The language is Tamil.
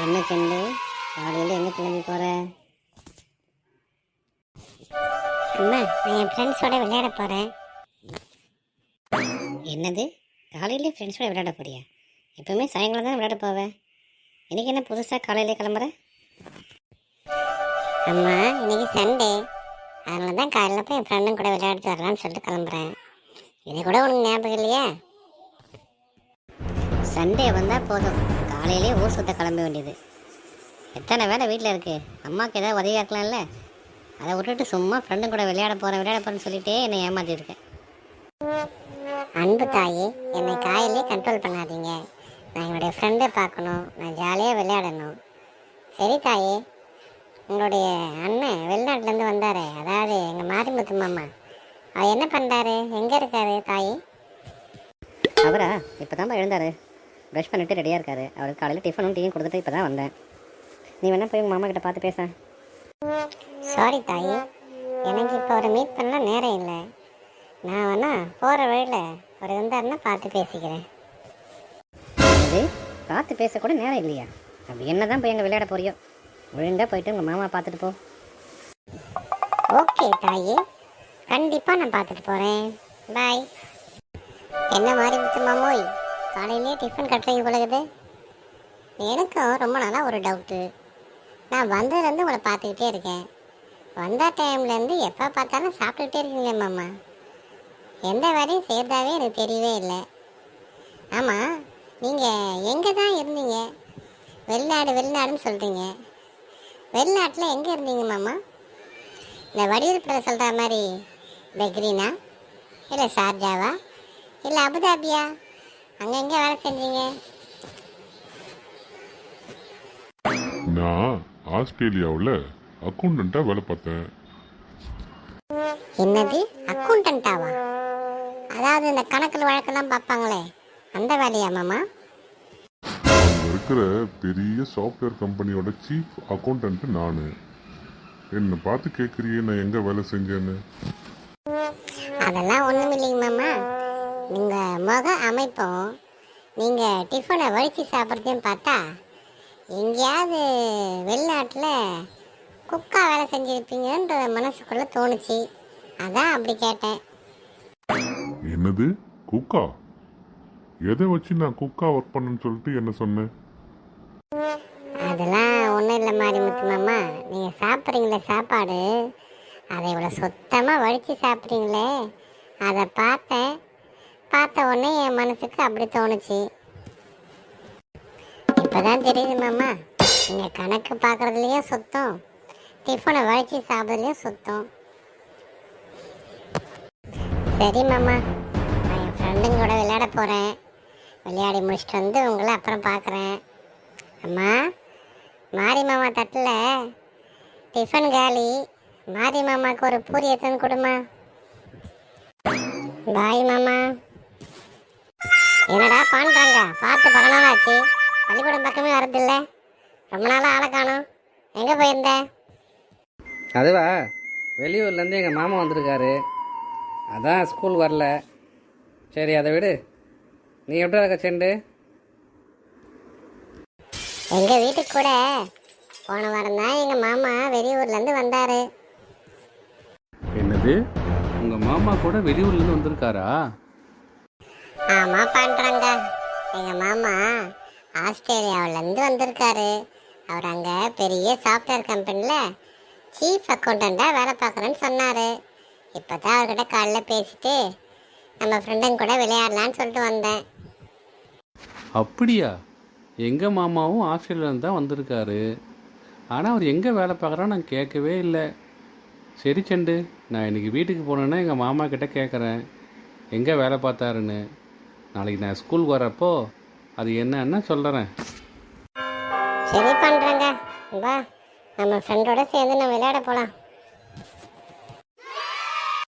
என்ன செண்டு காலையில் எங்கே கிளம்பி போகிற? அம்மா, நான் என் ஃப்ரெண்ட்ஸோட விளையாட போகிறேன். என்னது, காலையிலே ஃப்ரெண்ட்ஸோட விளையாட போறியா? எப்பவுமே சாயங்காலம் தான் விளையாட போவேன். இன்றைக்கி என்ன புதுசாக காலையிலே கிளம்புற? அம்மா, இன்னைக்கு சண்டே, அதனால தான் காலையில் போய் என் ஃப்ரெண்டும் கூட விளையாடிட்டு வரலான்னு சொல்லிட்டு கிளம்புறேன். இது கூட உனக்கு ஞாபகம் இல்லையா? சண்டே வந்தால் போதும், காலையிலே ஊர் சுத்த கிளம்ப வேண்டியது. எத்தனை வேலை வீட்டில் இருக்குது, அம்மாவுக்கு ஏதாவது உதவியாக இருக்கலாம்ல. அதை விட்டுட்டு சும்மா ஃப்ரெண்டும் கூட விளையாட போகிறேன்னு சொல்லிட்டே என்னை ஏமாற்றிருக்கேன். அன்பு தாயே, என்னை காலையிலே கண்ட்ரோல் பண்ணாதீங்க. நான் என்னுடைய ஃப்ரெண்டை பார்க்கணும், நான் ஜாலியாக விளையாடணும். சரி தாயே, உங்களுடைய அண்ணன் வெளிநாட்டிலேருந்து வந்தார், அதாவது எங்கள் மாரிமுத்து மாமா, அவர் என்ன பண்ணுறாரு, எங்கே இருக்காரு தாயே? அவரா இப்போ தான் எழுந்தார், ப்ரஷ் பண்ணிவிட்டு ரெடியாக இருக்காரு. அவருக்கு காலையில் டிஃபனும் டீயும் கொடுத்துட்டு இப்போ தான் வந்தேன். நீ வேணா போய் உங்கள் மாமா கிட்ட பார்த்து பேச. சாரி தாயி, எனக்கு இப்போ அவரை மீட் பண்ணலாம் நேரம் இல்லை. நான் வேணா போகிற வழியில் அவர் இருந்தாருன்னா பார்த்து பேசிக்கிறேன். அது பார்த்து பேசக்கூட நேரம் இல்லையா? அப்படி என்ன தான் போய் எங்கே விளையாட போறியோ, ஒழுங்காக போயிட்டு உங்கள் மாமா பார்த்துட்டு போ. ஓகே தாயி, கண்டிப்பாக நான் பார்த்துட்டு போகிறேன். பாய். என்ன மாதிரி முத்து மாமோய், காலையிலே டிஃபன் கட்டுறீங்க போலகுது. எனக்கும் ரொம்ப நாளாக ஒரு டவுட்டு. நான் வந்ததுலேருந்து உங்களை பார்த்துக்கிட்டே இருக்கேன். வந்த டைம்லேருந்து எப்போ பார்த்தாலும் சாப்பிட்டுக்கிட்டே இருக்கீங்களே மாமா. எந்த வேலையும் செய்கிறதாவே எனக்கு தெரியவே இல்லை. ஆமாம், நீங்கள் எங்கே தான் இருந்தீங்க? வெளிநாடுன்னு சொல்கிறீங்க. வெளிநாட்டில் எங்கே இருந்தீங்க மாமா? இந்த வடிவில் படம் சொல்கிற மாதிரி பெக்ரீனா, இல்லை ஷார்ஜாவா, இல்லை அபுதாபியா? அங்கே எங்கே வேலை செஞ்சீங்க? நான் ஆஸ்திரேலியாவில் அக்கௌண்டண்ட்டாக வேலை பார்த்தேன். என்னது, அக்கௌண்டண்ட்டாவா? அதாவது இந்த கணக்கில் வழக்கெல்லாம் பார்ப்பாங்களே, அந்த வேலையா மாமா? அங்கே இருக்கிற பெரிய சாஃப்ட்வேர் கம்பெனியோட சீஃப் அக்கௌண்டண்ட்டு நான். என்னை பார்த்து கேட்குறியே நான் எங்கே வேலை செஞ்சேன்னு? அதெல்லாம் ஒன்றும் இல்லைங்க மாமா. நீங்கள் முக அமைப்பும் நீங்கள் டிஃபனை வழித்து சாப்பிட்றதையும் பார்த்தா எங்கேயாவது வெளிநாட்டில் குக்கா வேலை செஞ்சுருப்பீங்கன்ற மனசுக்குள்ளே தோணுச்சு. அதான் அப்படி கேட்டேன். என்னது, குக்கா? எதை வச்சு நான் குக்கா ஒர்க் பண்ணேன்னு சொல்லிட்டு என்ன சொன்னேன்? அதெல்லாம் ஒன்றும் இல்லை மாரிமுத்து மாமா. நீங்கள் சாப்பிட்றீங்களே சாப்பாடு, அதை இவ்வளோ சுத்தமாக வழித்து சாப்பிட்றீங்களே, அதை பார்த்த உடனே என் மனசுக்கு அப்படி தோணுச்சு. இப்போதான் தெரியுது மாமா, நீங்கள் கணக்கு பார்க்குறதுலையும் சுத்தம், டிஃபனை வழித்து சாப்பிட்றதுலையும் சுத்தம். சரி மாமா, நான் என் ஃப்ரெண்டுங்க கூட விளையாட போகிறேன். விளையாடி முடிச்சுட்டு வந்து உங்களை அப்புறம் பார்க்குறேன். அம்மா, மாரி மாமா தட்டில் டிஃபன் காலி, மாரி மாமாவுக்கு ஒரு பூரி எடுத்துன்னு கொடுமா. பாய் மாமா. என்னடா பண்ணுறாங்க, பார்த்து பல நாள் ஆச்சு, பள்ளிக்கூடம் பக்கமே வரதில்ல, ரொம்ப நாளாக ஆளை காணும். எங்கே போயிருந்த? அதுவா, வெளியூர்லேருந்து எங்கள் மாமா வந்திருக்காரு, அதான் ஸ்கூல் வரல. சரி, அதை விடு. நீ எப்படி இருக்க செண்டு? எங்கள் வீட்டுக்கு கூட போன வாரம் தான் எங்கள் மாமா வெளியூர்லேருந்து வந்தார். என்னது, உங்கள் மாமா கூட வெளியூர்லேருந்து வந்திருக்காரா? ஆமாம் பண்ணுறாங்க, எங்கள் மாமா ஆஸ்திரேலியாவிலேருந்து வந்திருக்காரு. அவர் அங்கே பெரிய சாஃப்ட்வேர் கம்பெனியில் சீஃப் அக்கௌண்டண்ட்டாக வேலை பார்க்குறேன்னு சொன்னார். இப்போ தான் அவர்கிட்ட காலைல பேசிட்டு நம்ம ஃப்ரெண்டுங்க கூட விளையாடலான்னு சொல்லிட்டு வந்தேன். அப்படியா? எங்கள் மாமாவும் ஆஸ்திரேலியாவிலேருந்து தான் வந்திருக்காரு. ஆனால் அவர் எங்கே வேலை பார்க்குறான்னு நான் கேட்கவே இல்லை. சரி செண்டு, நான் இன்றைக்கி வீட்டுக்கு போனேன்னா எங்கள் மாமா கிட்டே கேட்குறேன் எங்கே வேலை பார்த்தாருன்னு. நாளைக்கு நான் ஸ்கூல் வரப்போ அது என்னன்னா சொல்கிறேன். சரி பண்ணுறேங்க, வா நம்ம ஃப்ரெண்டோட சேர்ந்து நம்ம விளையாட போகலாம்.